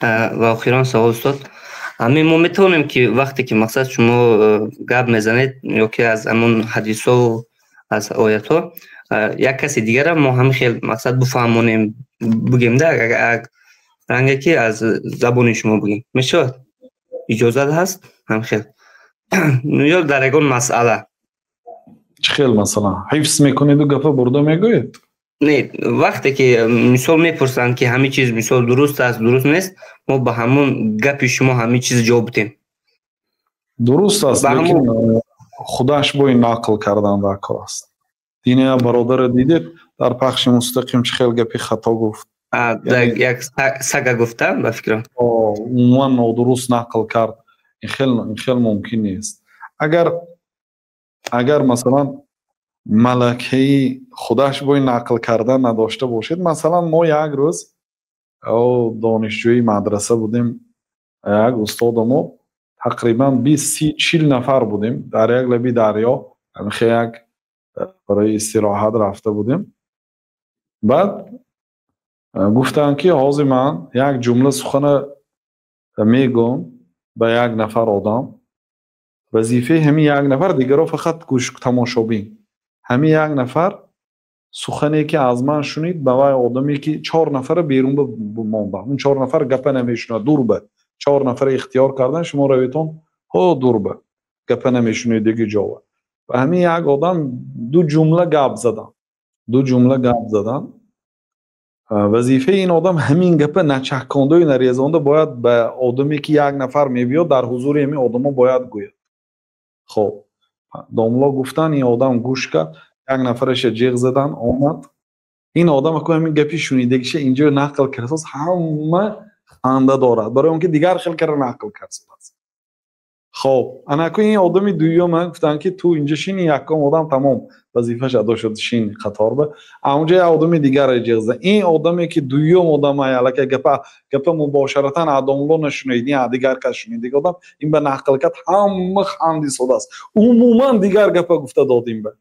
و آخران سوال استاد، همین ما میتونیم که وقتی که مقصد شما گپ میزنید یا که از همون حدیث ها و از آیت ها یک کسی دیگر هم ما هم خیلی مقصد بفهمونیم بگیم ده رنگه که از زبان شما بگیم میشه؟ اجازه هست؟ هم خیلی یا در یکون مسئله چه خیلی مثلا حفظ میکنید و گفه برده میگوید؟ نه، وقتی که مثال میپرسند که همه چیز مثال درست است درست نیست، ما به همون گپ شما همه چیز جواب بدیم. درست است لیکن خودش باید نقل کردن در کار است. دینه برادر دیدید در پخش مستقیم چه خیلی گپی خطا گفت، یک سگه گفتم به فکرم من نادرست نقل کرد. این خیلی ممکن نیست. اگر مثلا ملکه خودش باید نقل کردن نداشته باشید، مثلا ما یک روز دانشجوی مدرسه بودیم، یک استاد ما تقریبا 20-40 نفر بودیم در یک لبی دریا، یک برای استراحت رفته بودیم. بعد گفتن که حاضر من یک جمله سخن میگم به یک نفر آدم، وظیفه همین یک نفر دیگر رو فقط گوش تماشابین. همین یک نفر سخنی که از من شنید به وای آدمی که 4 نفر بیرون بمانده، اون 4 نفر گپ نمیشنه، دور به 4 نفر اختیار کردن شما رویتون دور به گپ نمیشنه دیگه جاوه. و همین یک آدم دو جمله گپ زدن. وظیفه این آدم همین گپ نچکانده و نریزانده باید به آدمی که یک نفر میبیاد در حضور همین آدم باید گوید. خب داملا گفتن این آدم گوش کرد، یک نفرش جیغ زدن آمد، این آدم که همین گپی شنیدگیشه اینجا نقل کرد، همه خنده دارد برای اون که دیگر خیلی کرده نقل کرد. خب انا که این آدمی دویوم گفتن که تو اینجا شینی، یکم آدم تمام وظیفه‌اش ادا شد شین قطار به اونجا یه آدمی دیگر اجازه. این آدمی که دویوم آدم که گپ مباشرتا آدم نشونیدی دیگر کس شنیدی آدم این به نقل کرد، همه خندی سوده است. عموما دیگر گپ گفته دادیم به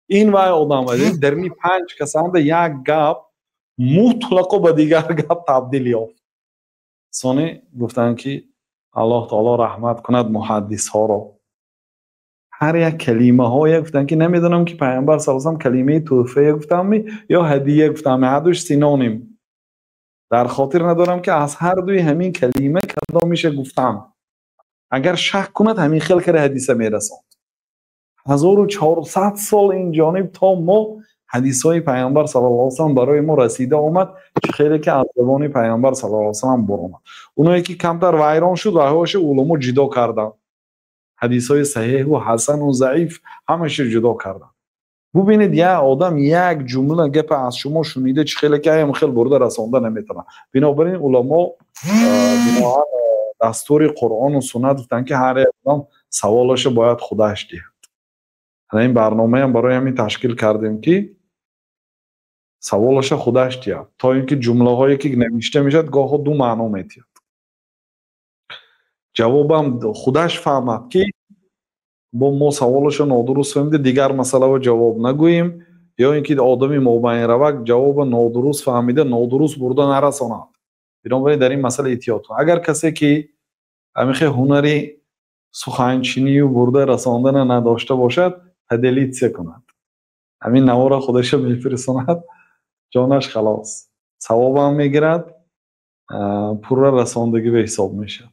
این وای آدم ولی در می 5 کسان به یک گپ مطلق به دیگر گپ تبدیل یافت. سونی گفتن که الله تعالی رحمت کند محدث ها را، هر یک کلمه های گفتن که نمیدونم که پیامبر صلی الله علیه و آله کلمه تحفه گفتم یا هدیه گفتم، هر دوش سینونیم در خاطر ندارم که از هر دوی همین کلمه کدام میشه گفتم. اگر شک کند همین خیلی کره حدیثه میرساند. 1400 سال این جانب تا ما حدیث های پیامبر صلی الله علیه و سلم برای ما رسیده آمد، خیلی که از زبان پیامبر صلی الله علیه و سلم برآمد. اونایی که کمتر ویران شد وحیاش علما جدا کردن، حدیث های صحیح و حسن و ضعیف همش جدا کردن. ببینید یه آدم یک جمله گپ از شما شنیده چه خیلی که خیلی برده رسانده نمیتونه. بنابراین علما بنابراین دستور قرآن و سنت گفتن که هر آدم سوالش باید خودش دید. این برنامه هم برای همین تشکیل کردیم که سوالش خودش دید تا اینکه جمله هایی که نوشته میشد گاه دو معنا میتید. جوابم خودش فهمد که با ما سوالش نادرست فهمیده دیگر مسئله و جواب نگوییم، یا اینکه آدمی مبین روک جواب نادرست فهمیده نادرست برده نرساند. بنابراین در این مسئله احتیاط کنید. اگر کسی که همیشه هنری سخنچینی و برده رساندن نداشته باشد تدلیت کند، همین نوار خودش میفرستاند، جانش خلاص، ثواب هم میگیرد، پر رساندگی به حساب میشه.